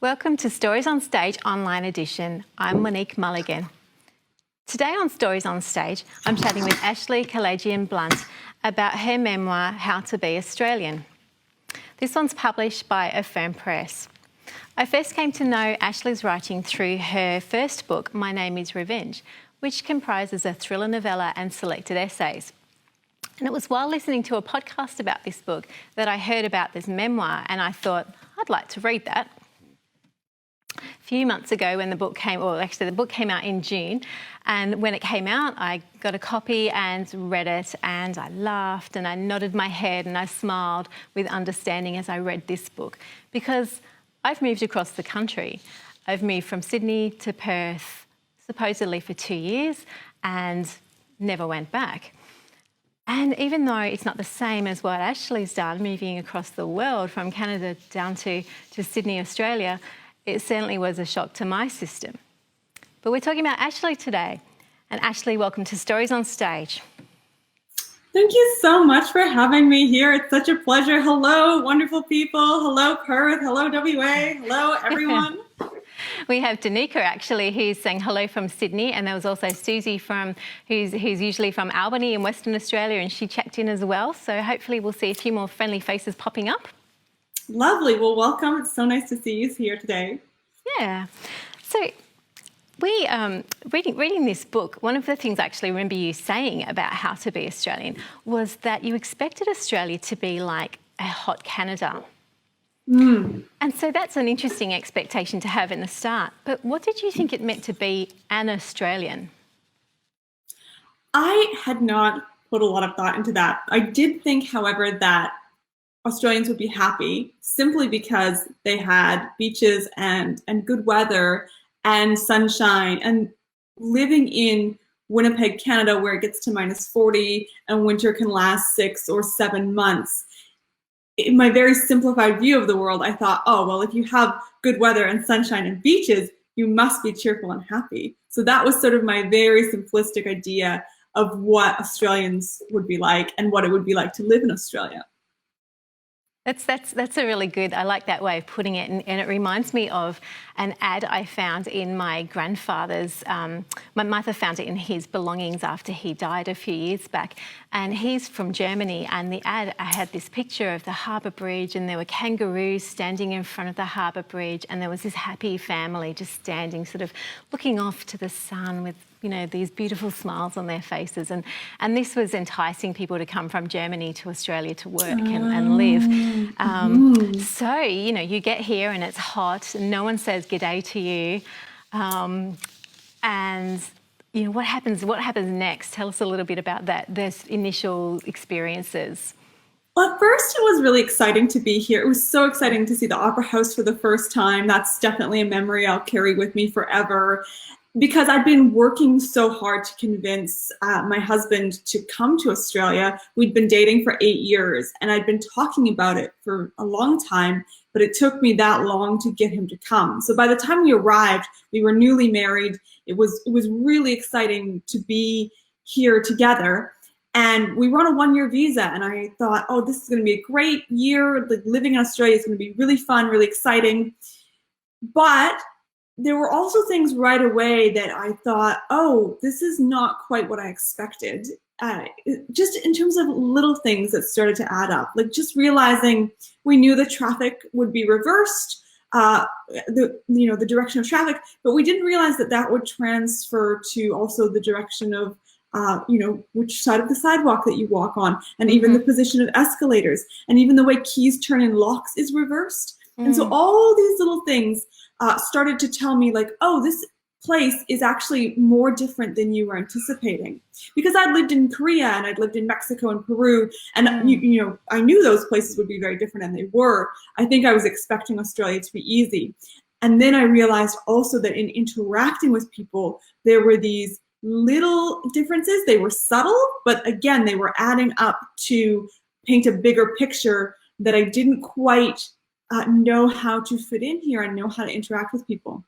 Welcome to Stories on Stage Online Edition. I'm Monique Mulligan. Today on Stories on Stage, I'm chatting with Ashley Kalagian Blunt about her memoir, How to Be Australian. This one's published by Affirm Press. I first came to know Ashley's writing through her first book, My Name is Revenge, which comprises a thriller novella and selected essays. And it was while listening to a podcast about this book that I heard about this memoir, and I thought, I'd like to read that. A few months ago when the book came, or actually the book came out in June, and when it came out I got a copy and read it, and I laughed and I nodded my head and I smiled with understanding as I read this book, because I've moved across the country. I've moved from Sydney to Perth supposedly for 2 years and never went back. And even though it's not the same as what Ashley's done, moving across the world from Canada down to Sydney, Australia, it certainly was a shock to my system. But we're talking about Ashley today. And Ashley, welcome to Stories on Stage. Thank you so much for having me here. It's such a pleasure. Hello, wonderful people. Hello, Perth. Hello, WA. Hello, everyone. We have Danica actually, who's saying hello from Sydney, and there was also Susie who's usually from Albany in Western Australia, and she checked in as well. So hopefully we'll see a few more friendly faces popping up. Lovely. Well, welcome. It's so nice to see you here today. Yeah. So we, reading this book, one of the things I actually remember you saying about How to Be Australian was that you expected Australia to be like a hot Canada. And so that's an interesting expectation to have in the start. But what did you think it meant to be an Australian? I had not put a lot of thought into that. I did think, however, that Australians would be happy simply because they had beaches and good weather and sunshine, and living in Winnipeg, Canada, where it gets to -40 and winter can last 6 or 7 months. In my very simplified view of the world, I thought, oh, well, if you have good weather and sunshine and beaches, you must be cheerful and happy. So that was sort of my very simplistic idea of what Australians would be like and what it would be like to live in Australia. That's a really good, I like that way of putting it, and it reminds me of an ad I found in my grandfather's, my mother found it in his belongings after he died a few years back, and he's from Germany, and the ad, I had this picture of the harbour bridge, and there were kangaroos standing in front of the harbour bridge, and there was this happy family just standing, sort of looking off to the sun with, you know, these beautiful smiles on their faces. And this was enticing people to come from Germany to Australia to work and live. So, you know, you get here and it's hot, and no one says g'day to you. And, you know, what happens next? Tell us a little bit about that, those initial experiences. Well, at first it was really exciting to be here. It was so exciting to see the Opera House for the first time. That's definitely a memory I'll carry with me forever, because I'd been working so hard to convince my husband to come to Australia. We'd been dating for 8 years, and I'd been talking about it for a long time, but it took me that long to get him to come. So by the time we arrived, we were newly married. It was really exciting to be here together. And we were on a 1-year visa, and I thought, oh, this is going to be a great year. Like, living in Australia is going to be really fun, really exciting. But there were also things right away that I thought, oh, this is not quite what I expected. Just in terms of little things that started to add up, like just realizing we knew the traffic would be reversed, the direction of traffic, but we didn't realize that that would transfer to also the direction of which side of the sidewalk that you walk on, and even the position of escalators, and even the way keys turn in locks is reversed. And so all these little things started to tell me, like, oh, this place is actually more different than you were anticipating. Because I'd lived in Korea and I'd lived in Mexico and Peru, and you know, I knew those places would be very different, and they were. I think I was expecting Australia to be easy. And then I realized also that in interacting with people, there were these little differences. They were subtle, but again, they were adding up to paint a bigger picture that I didn't quite know how to fit in here and know how to interact with people.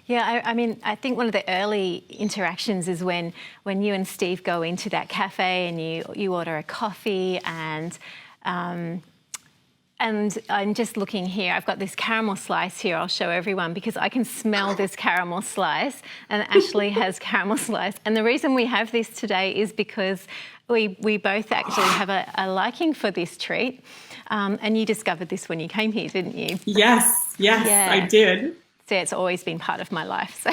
Yeah, I mean, I think one of the early interactions is when you and Steve go into that cafe and you order a coffee, and I'm just looking here. I've got this caramel slice here. I'll show everyone because I can smell this caramel slice, and Ashley has caramel slice. And the reason we have this today is because we both actually have a liking for this treat. And you discovered this when you came here, didn't you? Yes, yeah. I did. So it's always been part of my life. So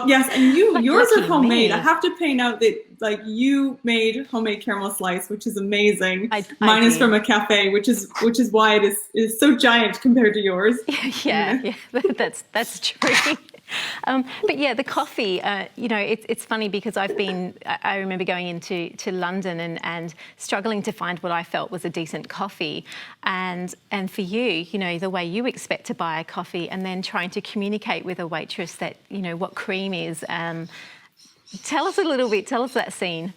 yes, and yours are homemade. Me. I have to point out that like you made homemade caramel slice, which is amazing. Mine is from a cafe, which is why it is so giant compared to yours. Yeah, that's true. But yeah, the coffee, you know, it's funny because I remember going into London and struggling to find what I felt was a decent coffee. And for you, you know, the way you expect to buy a coffee and then trying to communicate with a waitress that, you know, what cream is. Tell us that scene.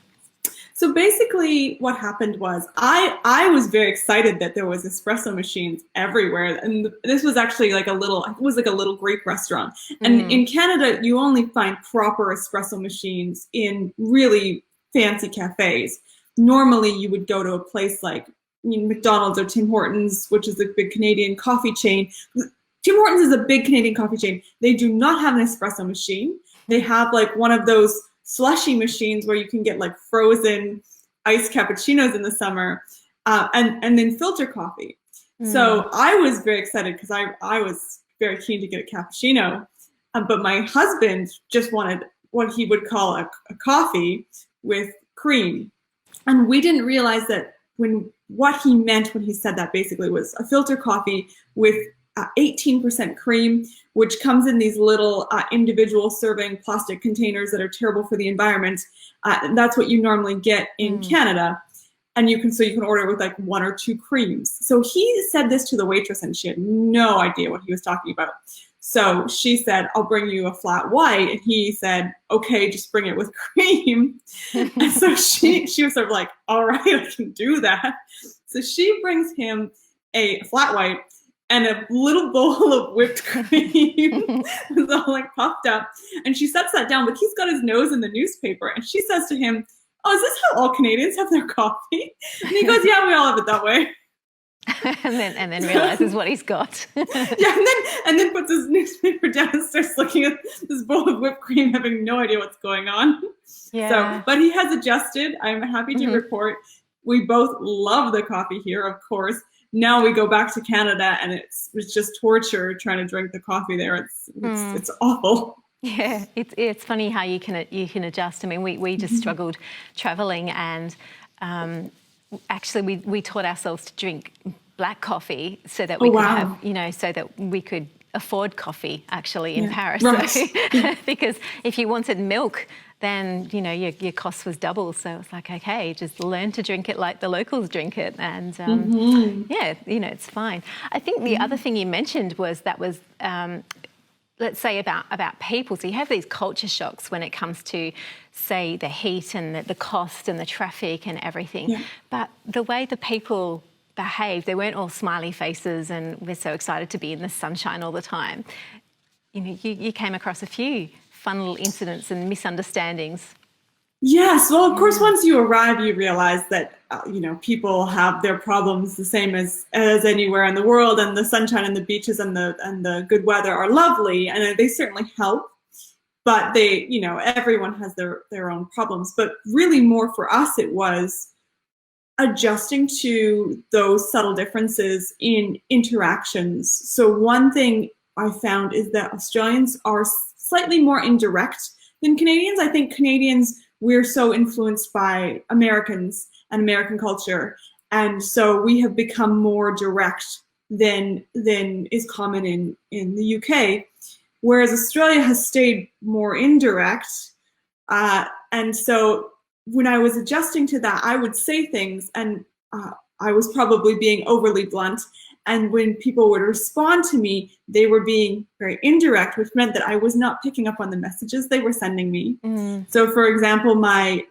So basically what happened was I was very excited that there was espresso machines everywhere. And this was actually like it was like a little Greek restaurant. And in Canada, you only find proper espresso machines in really fancy cafes. Normally you would go to a place like McDonald's or Tim Hortons, which is a big Canadian coffee chain. Tim Hortons is a big Canadian coffee chain. They do not have an espresso machine. They have like one of those slushy machines where you can get like frozen iced cappuccinos in the summer, and then filter coffee. So I was very excited because I was very keen to get a cappuccino, but my husband just wanted what he would call a coffee with cream. And we didn't realize that what he meant when he said that basically was a filter coffee with 18% cream, which comes in these little individual serving plastic containers that are terrible for the environment. That's what you normally get in Canada. And you can order it with like 1 or 2 creams. So he said this to the waitress and she had no idea what he was talking about. So she said, "I'll bring you a flat white." And he said, "Okay, just bring it with cream." And so she was sort of like, "All right, I can do that." So she brings him a flat white and a little bowl of whipped cream. It's all like puffed up. And she sets that down, but he's got his nose in the newspaper. And she says to him, "Oh, is this how all Canadians have their coffee?" And he goes, "Yeah, we all have it that way." and then realizes what he's got. Yeah, and then puts his newspaper down and starts looking at this bowl of whipped cream, having no idea what's going on. Yeah. So, but he has adjusted. I'm happy to report we both love the coffee here, of course. Now we go back to Canada and it's just torture trying to drink the coffee there. It's awful. Yeah, it's funny how you can adjust. I mean, we just struggled traveling, and actually we taught ourselves to drink black coffee so that we could have, you know, so that we could afford coffee actually in Paris. Right. So, because if you wanted milk, then, you know, your cost was double. So it's like, okay, just learn to drink it like the locals drink it. And yeah, you know, it's fine. I think the other thing you mentioned was let's say about people. So you have these culture shocks when it comes to, say, the heat and the cost and the traffic and everything. Yeah. But the way the people behaved, they weren't all smiley faces and we're so excited to be in the sunshine all the time. You know, you came across a few fun little incidents and misunderstandings. Yes, well, of course, once you arrive, you realize that you know, people have their problems the same as anywhere in the world, and the sunshine and the beaches and the good weather are lovely, and they certainly help. But they, you know, everyone has their own problems. But really, more for us, it was adjusting to those subtle differences in interactions. So one thing I found is that Australians are slightly more indirect than Canadians. I think Canadians, we're so influenced by Americans and American culture. And so we have become more direct than is common in the UK. whereas Australia has stayed more indirect. And so when I was adjusting to that, I would say things, and I was probably being overly blunt. And when people would respond to me, they were being very indirect, which meant that I was not picking up on the messages they were sending me. So, for example, my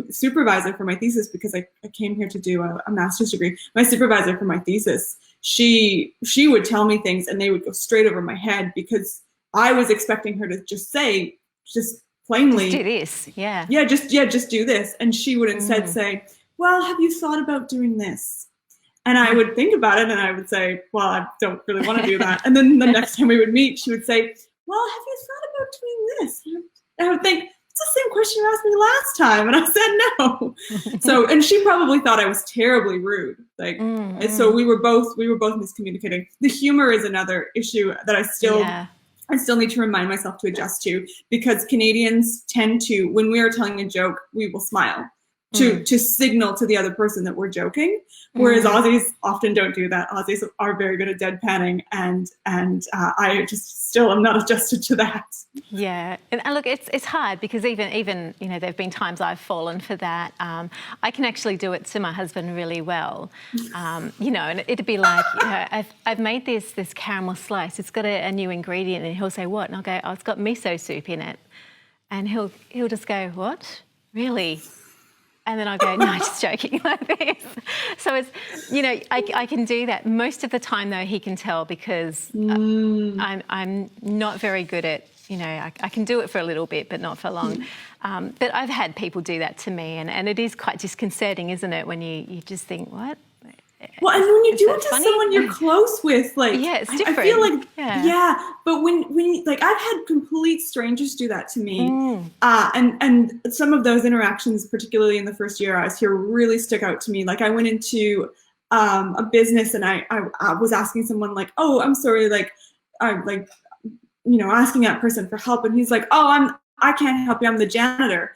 supervisor for my thesis, because I came here to do a master's degree, my supervisor for my thesis, she would tell me things and they would go straight over my head, because I was expecting her to just say, just plainly, just do this, yeah, just do this, and she would instead say, well, have you thought about doing this? And I would think about it and I would say, well, I don't really want to do that. And then the next time we would meet, she would say, well, have you thought about doing this? And I would think, it's the same question you asked me last time. And I said no. And she probably thought I was terribly rude. And so we were both miscommunicating. The humor is another issue that I still need to remind myself to adjust to, because Canadians tend to, when we are telling a joke, we will smile to signal to the other person that we're joking, whereas Aussies often don't do that. Aussies are very good at deadpanning, and I just still am not adjusted to that. Yeah, and look, it's hard, because even there have been times I've fallen for that. I can actually do it to my husband really well, and it'd be like, I've made this caramel slice. It's got a new ingredient, and he'll say, what? And I'll go, oh, it's got miso soup in it, and he'll just go, what? Really? And then I go, no, just joking, like this. So it's, I can do that. Most of the time, though, he can tell, because I'm not very good at, I can do it for a little bit, but not for long. But I've had people do that to me, and it is quite disconcerting, isn't it, when you just think, what? Well, and when you do it to someone you're close with, it's different. I feel like, but when I've had complete strangers do that to me, and some of those interactions, particularly in the first year I was here, really stuck out to me. Like, I went into a business, and I was asking someone, like, oh, I'm sorry, asking that person for help, and he's like, oh, I can't help you, I'm the janitor.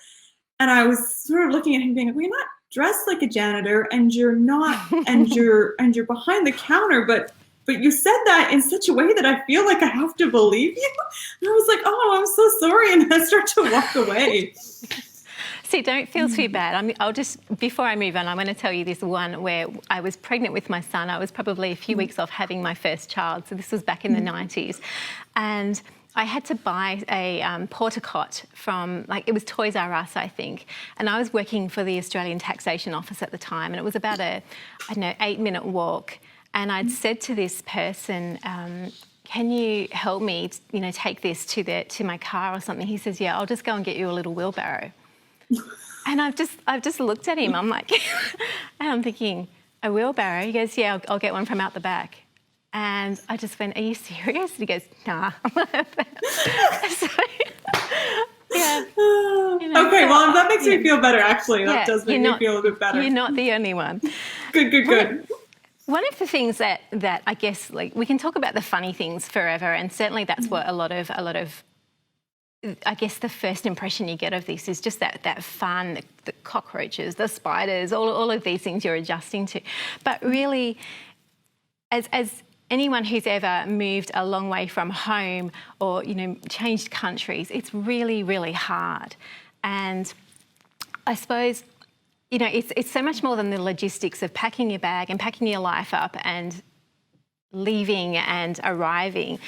And I was sort of looking at him being like, well, you're not dressed like a janitor, and you're not, and you're behind the counter, but you said that in such a way that I feel like I have to believe you. And I was like, oh, I'm so sorry, and I start to walk away. See, don't feel too bad. I'll just, before I move on, I'm going to tell you this one where I was pregnant with my son. I was probably a few weeks off having my first child, so this was back in the 90s, and I had to buy a porta cot from, it was Toys R Us, I think. And I was working for the Australian Taxation Office at the time, and it was about a, 8-minute walk. And I'd said to this person, can you help me, take this to my car or something? He says, yeah, I'll just go and get you a little wheelbarrow. And I've just looked at him. I'm like, and I'm thinking, a wheelbarrow? He goes, yeah, I'll get one from out the back. And I just went, are you serious? And he goes, nah. So, yeah. Okay, well, that makes me feel better, actually. That does make me feel a bit better. You're not the only one. Good. One of the things that I guess, we can talk about the funny things forever, and certainly that's what a lot of I guess the first impression you get of this is just that fun, the cockroaches, the spiders, all of these things you're adjusting to. But really, as anyone who's ever moved a long way from home or, changed countries, it's really, really hard. And I suppose, it's so much more than the logistics of packing your bag and packing your life up and leaving and arriving.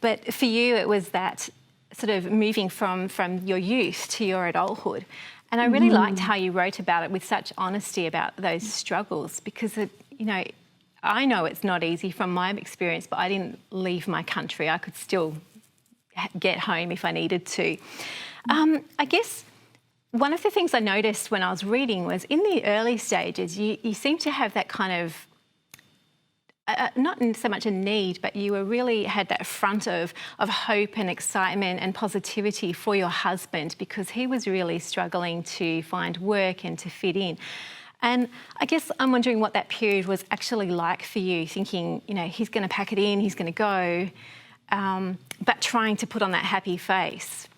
But for you, it was that sort of moving from your youth to your adulthood. And I really liked how you wrote about it with such honesty about those struggles, because I know it's not easy from my experience, but I didn't leave my country. I could still get home if I needed to. I guess one of the things I noticed when I was reading was in the early stages, you seem to have that kind of, not so much a need, but you really had that front of hope and excitement and positivity for your husband, because he was really struggling to find work and to fit in. And I guess I'm wondering what that period was actually like for you, thinking, he's going to pack it in, he's going to go, but trying to put on that happy face.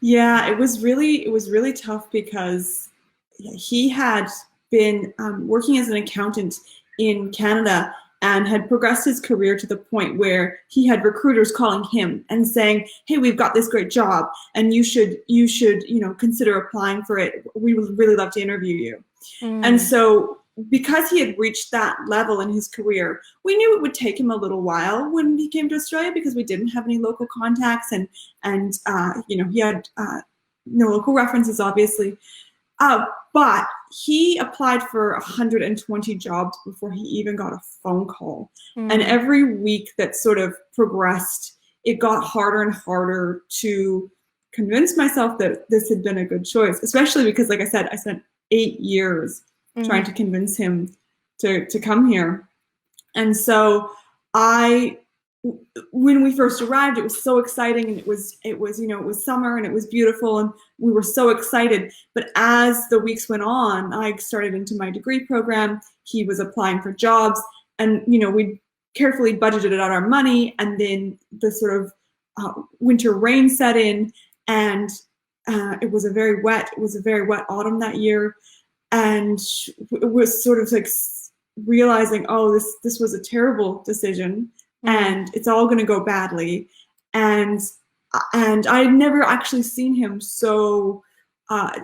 Yeah, it was really tough, because he had been working as an accountant in Canada, and had progressed his career to the point where he had recruiters calling him and saying, hey, we've got this great job and you should, consider applying for it. We would really love to interview you. And so because he had reached that level in his career, we knew it would take him a little while when he came to Australia because we didn't have any local contacts and he had no local references, obviously. But he applied for 120 jobs before he even got a phone call. And every week that sort of progressed, it got harder and harder to convince myself that this had been a good choice, especially because, like I said, I spent 8 years trying to convince him to come here. And so when we first arrived, it was so exciting, and it was summer and it was beautiful and we were so excited. But as the weeks went on, I started into my degree program. He was applying for jobs, and we carefully budgeted out our money, and then the sort of winter rain set in, and it was a very wet autumn that year, and it was sort of like realizing, oh, this was a terrible decision. And it's all going to go badly. And I had never actually seen him so,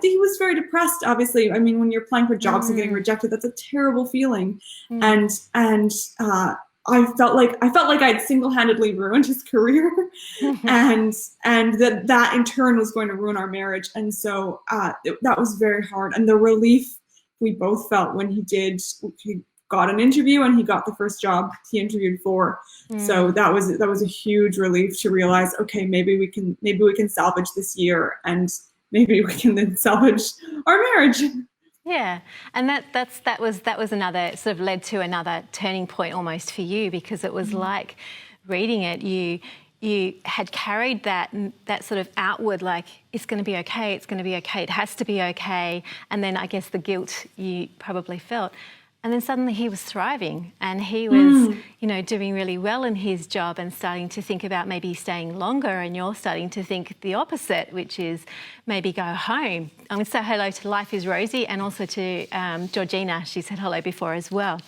he was very depressed, obviously. I mean, when you're applying for jobs and getting rejected, that's a terrible feeling. And I felt like I'd single-handedly ruined his career, and that in turn was going to ruin our marriage. And so that was very hard. And the relief we both felt when he got an interview and he got the first job he interviewed for. So that was a huge relief to realize, okay, maybe we can salvage this year, and maybe we can then salvage our marriage. Yeah, and that was another sort of led to another turning point almost for you, because it was like reading it, you had carried that sort of outward, like, it's going to be okay, it's going to be okay, it has to be okay, and then I guess the guilt you probably felt. And then suddenly he was thriving, and he was, doing really well in his job and starting to think about maybe staying longer, and you're starting to think the opposite, which is maybe go home. I'm going to say hello to Life is Rosie, and also to Georgina. She said hello before as well.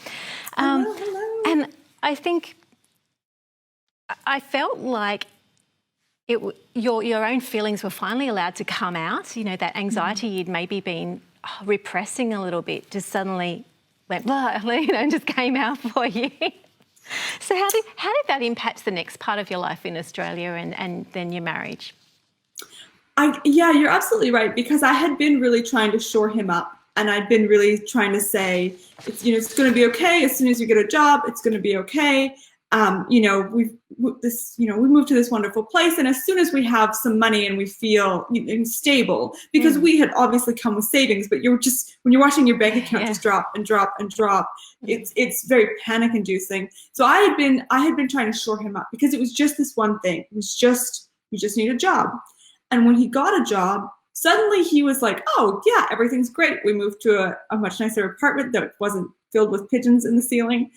Hello. And I think I felt like your own feelings were finally allowed to come out. That anxiety you'd maybe been repressing a little bit just suddenly went, and just came out for you. So how did that impact the next part of your life in Australia and then your marriage? Yeah, you're absolutely right, because I had been really trying to shore him up, and I'd been really trying to say, it's going to be okay. As soon as you get a job, it's going to be okay. We moved to this wonderful place, and as soon as we have some money and we feel stable, because we had obviously come with savings, but when you're watching your bank account just drop and drop and drop, it's very panic inducing. So I had been trying to shore him up, because it was just this one thing. It was just, you just need a job. And when he got a job, suddenly he was like, oh yeah, everything's great. We moved to a much nicer apartment that wasn't filled with pigeons in the ceiling.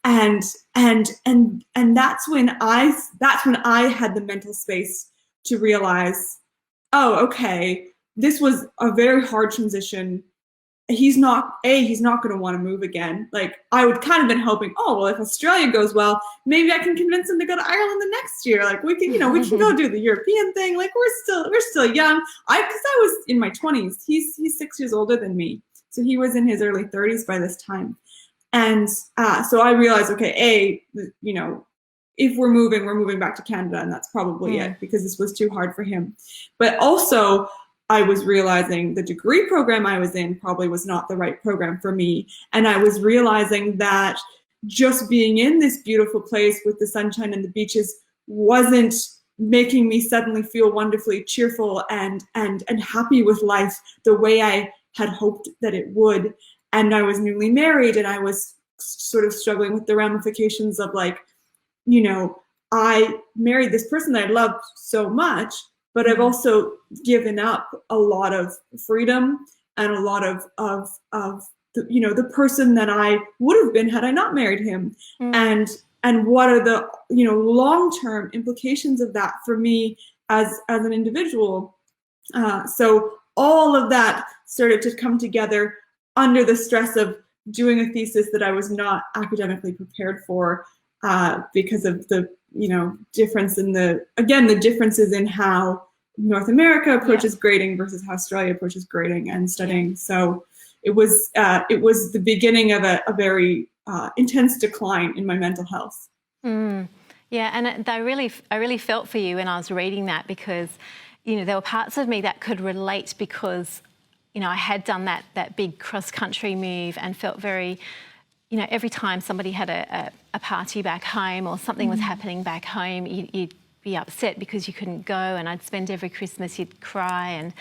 And that's when I had the mental space to realize, oh, okay, this was a very hard transition. He's not going to want to move again. Like, I would kind of been hoping, oh, well, if Australia goes well, maybe I can convince him to go to Ireland the next year. Like, we can go do the European thing. Like, we're still young. Because I was in my 20s. He's 6 years older than me. So he was in his early 30s by this time. And so I realized, okay, if we're moving back to Canada, and that's probably it, because this was too hard for him. But also, I was realizing the degree program I was in probably was not the right program for me. And I was realizing that just being in this beautiful place with the sunshine and the beaches wasn't making me suddenly feel wonderfully cheerful and happy with life the way I had hoped that it would. And I was newly married, and I was sort of struggling with the ramifications of, like, I married this person that I loved so much, but I've also given up a lot of freedom and a lot of the person that I would have been had I not married him. And what are the long-term implications of that for me as an individual? So all of that started to come together under the stress of doing a thesis that I was not academically prepared for because of the, difference in the differences in how North America approaches grading versus how Australia approaches grading and studying. Yeah. So it was the beginning of a very intense decline in my mental health. Mm. Yeah, and I really felt for you when I was reading that, because, there were parts of me that could relate, because, I had done that big cross-country move and felt very, every time somebody had a party back home or something was happening back home, you'd be upset because you couldn't go, and I'd spend every Christmas, you'd cry, and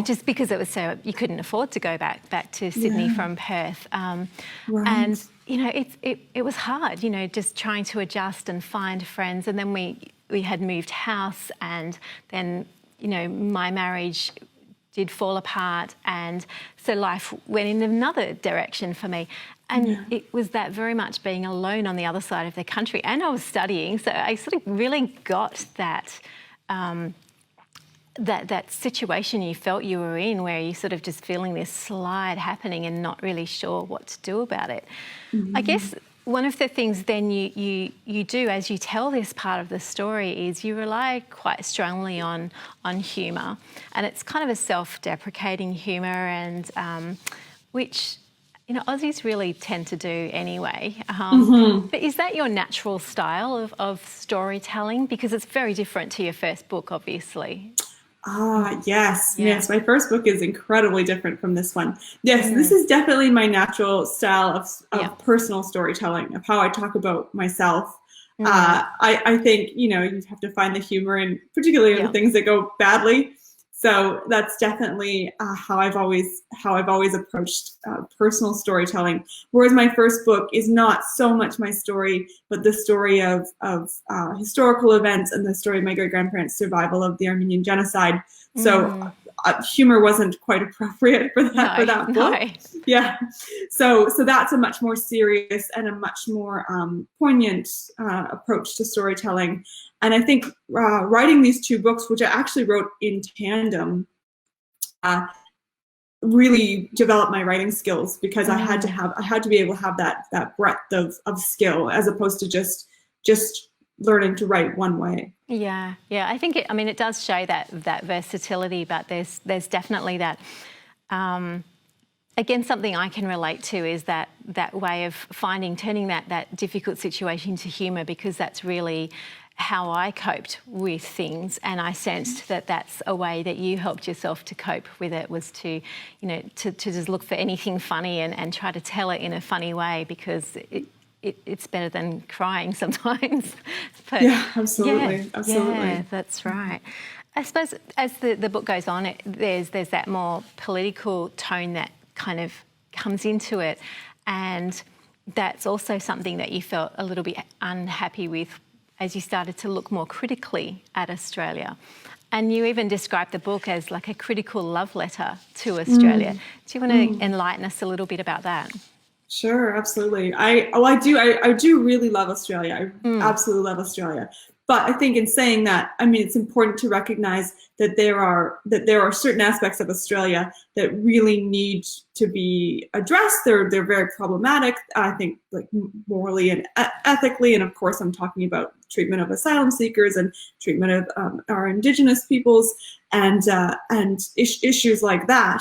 just because it was so, you couldn't afford to go back to Sydney from Perth. Right. And, it was hard, just trying to adjust and find friends. And then we had moved house, and then, my marriage did fall apart, and so life went in another direction for me. And it was that very much being alone on the other side of the country, and I was studying, so I sort of really got that that situation you felt you were in, where you're sort of just feeling this slide happening and not really sure what to do about it. I guess one of the things then you do as you tell this part of the story is you rely quite strongly on humour, and it's kind of a self-deprecating humour, and which Aussies really tend to do anyway. But is that your natural style of storytelling? Because it's very different to your first book, obviously. Yes. Yes. My first book is incredibly different from this one. Yes, this is definitely my natural style of personal storytelling, of how I talk about myself. I think, you have to find the humor in particularly in the things that go badly. So that's definitely how I've always approached personal storytelling. Whereas my first book is not so much my story, but the story of historical events and the story of my great-grandparents' survival of the Armenian genocide. So humor wasn't quite appropriate for that book. No. Yeah. So that's a much more serious and a much more poignant approach to storytelling. And I think writing these two books, which I actually wrote in tandem, really developed my writing skills, because I had to be able to have that breadth of skill, as opposed to just learning to write one way. Yeah. I think it does show that versatility, but there's definitely that. Again, something I can relate to is that way of turning that difficult situation into humour, because that's really how I coped with things, and I sensed that that's a way that you helped yourself to cope with it, was to just look for anything funny and try to tell it in a funny way, because it's better than crying sometimes. But absolutely. Yeah, that's right. I suppose as the book goes on, there's that more political tone that kind of comes into it, and that's also something that you felt a little bit unhappy with as you started to look more critically at Australia. And you even described the book as like a critical love letter to Australia. Do you want to enlighten us a little bit about that? Sure, absolutely. I do really love Australia. I absolutely love Australia. But I think in saying that, it's important to recognize that there are certain aspects of Australia that really need to be addressed. They're very problematic, I think, like morally and ethically. And of course, I'm talking about treatment of asylum seekers and treatment of our Indigenous peoples and issues like that.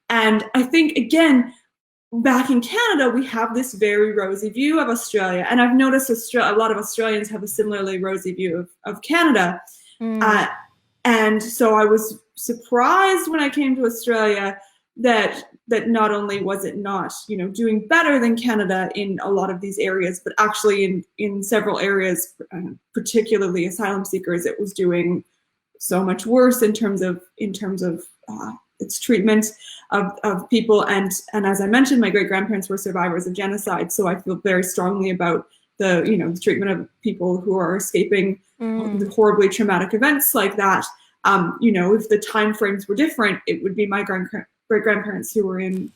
And I think, again, back in Canada, we have this very rosy view of Australia. And I've noticed a lot of Australians have a similarly rosy view of Canada. And so I was surprised when I came to Australia that not only was it not, doing better than Canada in a lot of these areas, but actually in several areas, particularly asylum seekers, it was doing so much worse in terms of its treatment of people. And as I mentioned, my great-grandparents were survivors of genocide. So I feel very strongly about the treatment of people who are escaping the horribly traumatic events like that. If the time frames were different, it would be my great-grandparents who were in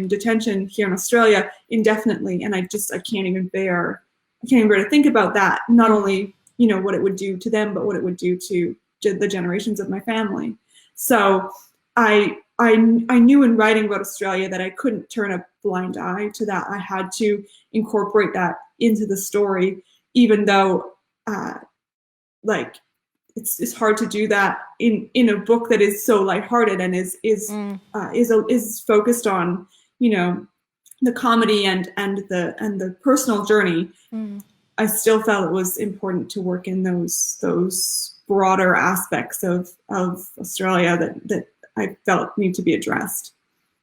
detention here in Australia indefinitely. And I can't even bear to think about that. Not only, what it would do to them, but what it would do to the generations of my family. So I I knew in writing about Australia that I couldn't turn a blind eye to that. I had to incorporate that into the story, even though like it's hard to do that in a book that is so lighthearted and is focused on, you know, the comedy and the personal journey. I still felt it was important to work in those broader aspects of Australia that I felt need to be addressed.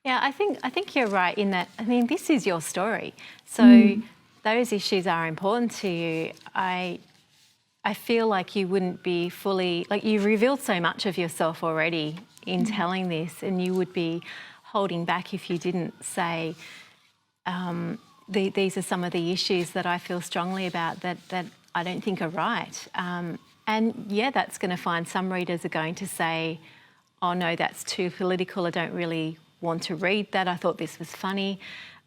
Yeah, I think you're right in that. I mean, this is your story, so those issues are important to you. I feel like you wouldn't be fully, like, you've revealed so much of yourself already in telling this, and you would be holding back if you didn't say, these are some of the issues that I feel strongly about that I don't think are right. And yeah, that's going to find some readers are going to say, oh no, that's too political, I don't really want to read that, I thought this was funny.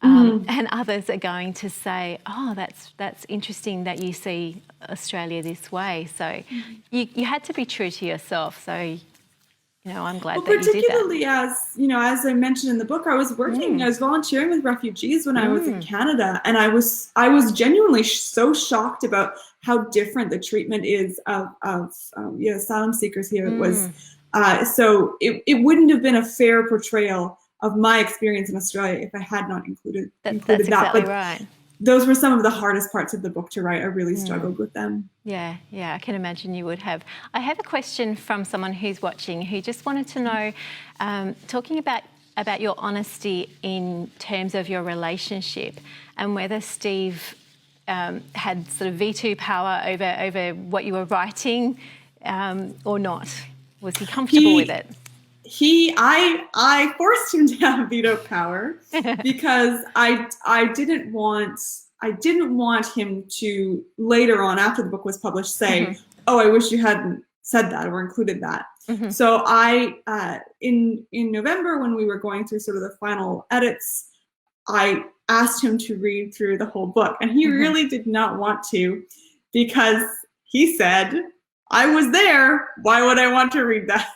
And others are going to say, oh, that's interesting that you see Australia this way. So you had to be true to yourself. So, you know, I'm glad that you did that. Particularly as I mentioned in the book, I was volunteering with refugees when I was in Canada, and I was genuinely so shocked about how different the treatment is of asylum seekers here. It was so it wouldn't have been a fair portrayal of my experience in Australia if I had not included That's that. exactly But right. those were some of the hardest parts of the book to write. I really struggled with them. Yeah, I can imagine you would have. I have a question from someone who's watching who just wanted to know, talking about your honesty in terms of your relationship and whether Steve had sort of veto power over what you were writing or not. Was he comfortable with it? I forced him to have veto power because I didn't want him to later on, after the book was published, say, oh, I wish you hadn't said that or included that. So I in November, when we were going through sort of the final edits, I asked him to read through the whole book, and he really did not want to, because he said, I was there, why would I want to read that?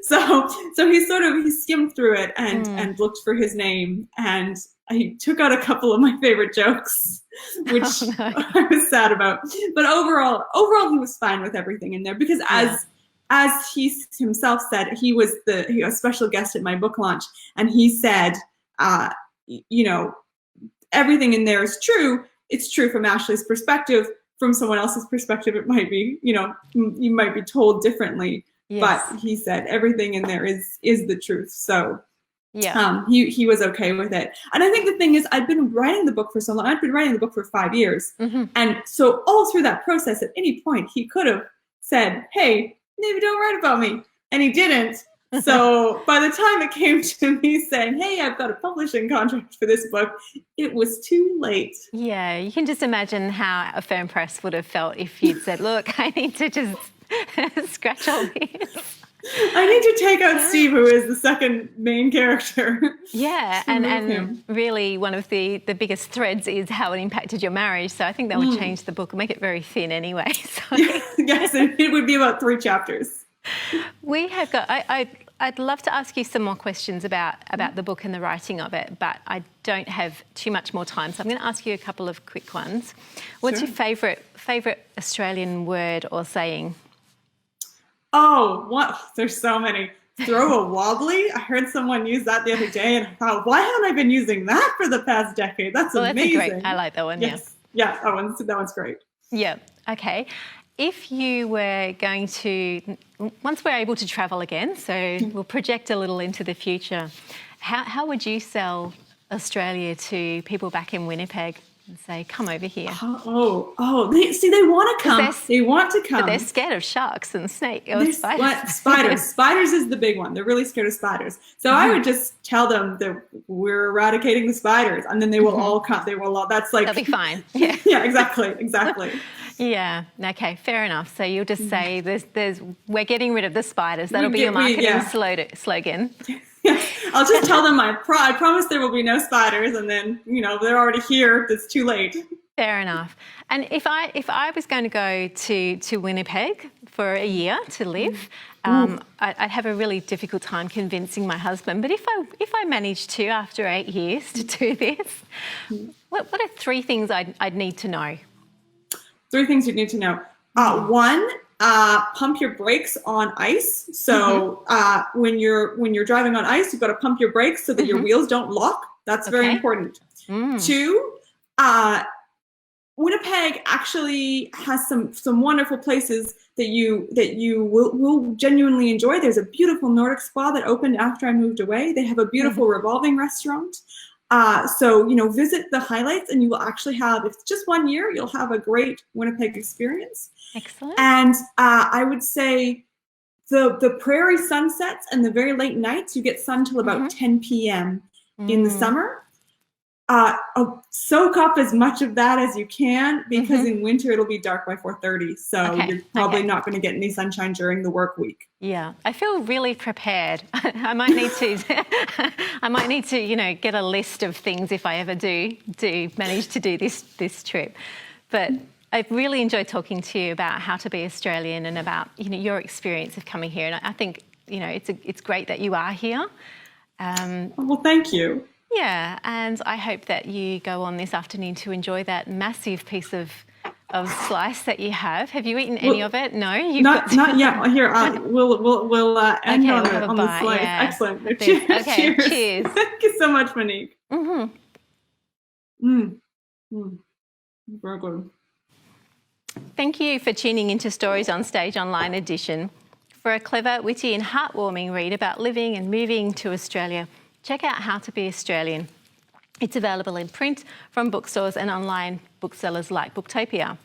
So he skimmed through it and looked for his name, and he took out a couple of my favorite jokes, which I was sad about. But overall he was fine with everything in there, because as he himself said, he was a special guest at my book launch, and he said, you know, everything in there is true. It's true from Ashley's perspective. From someone else's perspective, it might be, you know, you might be told differently. Yes. But he said everything in there is the truth. So he was okay with it. And I think the thing is, I'd been writing the book for so long. I'd been writing the book for 5 years. And so all through that process, at any point, he could have said, hey, maybe don't write about me. And he didn't. So by the time it came to me saying, hey, I've got a publishing contract for this book, it was too late. Yeah, you can just imagine how a firm press would have felt if you'd said, look, I need to just scratch all this. I need to take out Steve, who is the second main character. Yeah, and really one of the biggest threads is how it impacted your marriage. So I think that would change the book and make it very thin anyway. So. Yes, it would be about 3 chapters. We have got, I'd love to ask you some more questions about the book and the writing of it, but I don't have too much more time. So I'm going to ask you a couple of quick ones. What's your favourite Australian word or saying? Oh, what? There's so many. Throw a wobbly. I heard someone use that the other day, and I thought, why haven't I been using that for the past decade? That's amazing. That's great. I like that one. Yes. Yeah, that one's great. Yeah. Okay. If you were going to, once we're able to travel again, so we'll project a little into the future, how would you sell Australia to people back in Winnipeg and say, come over here? They want to come. They want to come. But they're scared of sharks and snakes or spiders. Spiders is the big one. They're really scared of spiders. So I would just tell them that we're eradicating the spiders, and then they will all come. They will all, that's like... They'll be fine. Yeah. Yeah, exactly. Yeah. Okay. Fair enough. So you'll just say, we're getting rid of the spiders. That'll be your marketing slogan. Yeah. I'll just tell them I promise there will be no spiders, and then, you know, they're already here. It's too late. Fair enough. And if I was going to go to Winnipeg for a year to live, I'd have a really difficult time convincing my husband. But if I managed to, after 8 years, to do this, what are 3 things I'd need to know? 3 things you need to know. One, pump your brakes on ice. So when you're driving on ice, you've got to pump your brakes so that your wheels don't lock. That's very important. 2, Winnipeg actually has some wonderful places that you will genuinely enjoy. There's a beautiful Nordic spa that opened after I moved away. They have a beautiful revolving restaurant. So, visit the highlights, and you will actually have, if it's just 1 year, you'll have a great Winnipeg experience. Excellent. And I would say the prairie sunsets and the very late nights, you get sun till about 10 p.m. in the summer. Soak up as much of that as you can, because in winter it'll be dark by 4:30. So you're probably not going to get any sunshine during the work week. Yeah, I feel really prepared. I might need to, get a list of things if I ever do manage to do this trip. But I've really enjoyed talking to you about how to be Australian and about, your experience of coming here. And I think, it's great that you are here. Well, thank you. Yeah, and I hope that you go on this afternoon to enjoy that massive piece of slice that you have. Have you eaten any of it? No, not yet. Here, we'll end on the slice. Yeah. Excellent. Cheers. Cheers. Okay, cheers. Thank you so much, Monique. Very good. Thank you for tuning into Stories on Stage Online Edition. For a clever, witty and heartwarming read about living and moving to Australia, check out How to Be Australian. It's available in print from bookstores and online booksellers like Booktopia.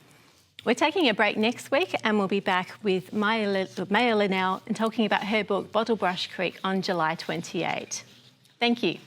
We're taking a break next week, and we'll be back with Maya Linnell and talking about her book Bottlebrush Creek on July 28. Thank you.